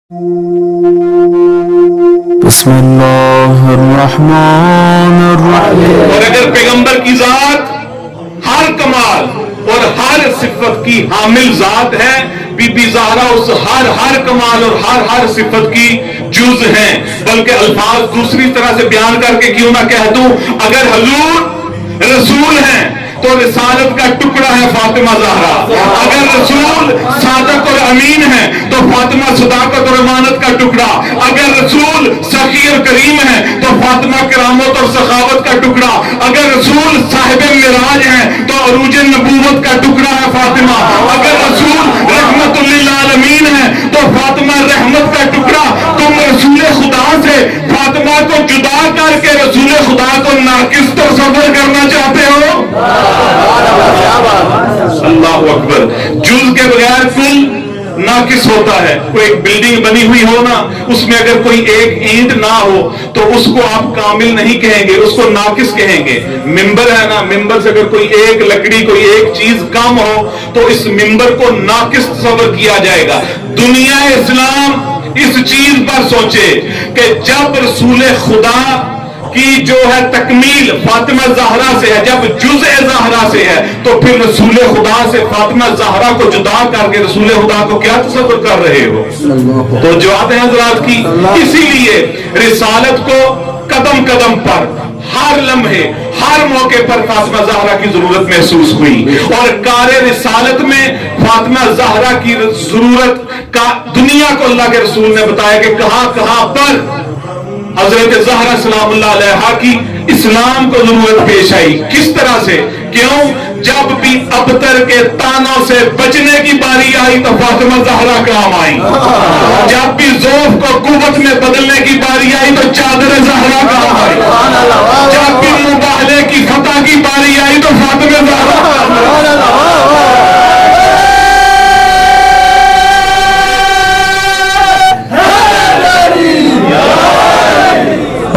بسم اللہ الرحمن الرحیم۔ اور اگر پیغمبر کی ذات ہر کمال اور ہر صفت کی حامل ذات ہے، بی بی زہرا اس ہر کمال اور ہر صفت کی جز ہیں، بلکہ الفاظ دوسری طرح سے بیان کر کے کیوں نہ کہہ دوں، اگر حضور رسول ہیں تو رسالت کا ٹکڑا ہے فاطمہ زہرا، اگر رسول صادق اور امین ہے تو فاطمہ صداقت اور امانت کا ٹکڑا، اگر رسول سخی اور کریم ہے تو فاطمہ کرامت اور سخاوت کا ٹکڑا، اگر رسول صاحب معراج ہیں تو عروج نبوت کا ٹکڑا ہے فاطمہ، اگر رسول رحمت للعالمین ہے تو فاطمہ رحمت کا ٹکڑا۔ تم رسول خدا سے فاطمہ کو جدا کر کے رسول خدا کو ناقص تصور کرنا چاہتے ہو؟ اللہ اکبر۔ جز کے بغیر کل ناقص ہوتا ہے۔ کوئی ایک بلڈنگ بنی ہوئی ہو نا، اس میں اگر کوئی ایک اینٹ نہ ہو تو اس کو آپ کامل نہیں کہیں گے، اس کو ناقص کہیں گے۔ ممبر ہے نا، ممبر سے اگر کوئی ایک لکڑی کوئی ایک چیز کم ہو تو اس ممبر کو ناقص تصور کیا جائے گا۔ دنیا اسلام اس چیز پر سوچے کہ جب رسول خدا کی جو ہے تکمیل فاطمہ زہرا سے ہے، جب جزء زہرا سے ہے، تو پھر رسول خدا سے فاطمہ زہرا کو جدا کر کے رسول خدا کو کیا تصور کر رہے ہو؟ تو جواب ہے حضرات کی۔ اسی لیے رسالت کو قدم قدم پر، ہر لمحے، ہر موقع پر فاطمہ زہرا کی ضرورت محسوس ہوئی، اور کار رسالت میں فاطمہ زہرا کی ضرورت کا دنیا کو اللہ کے رسول نے بتایا کہ کہاں کہاں پر حضرت زہرا سلام اللہ علیہا کی اسلام کو ضرورت پیش آئی۔ کس طرح سے؟ کیوں؟ جب بھی ابتر کے تانوں سے بچنے کی باری آئی تو فاطمہ زہرا کام آئی، جب بھی ضعف کو قوت میں بدلنے کی باری آئی تو چادر زہرا کام آئی، جب بھی مباہلے کی فتح کی باری آئی تو فاطمہ زہرا کام آئی۔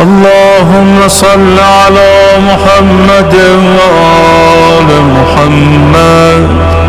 اللهم صل على محمد وآل محمد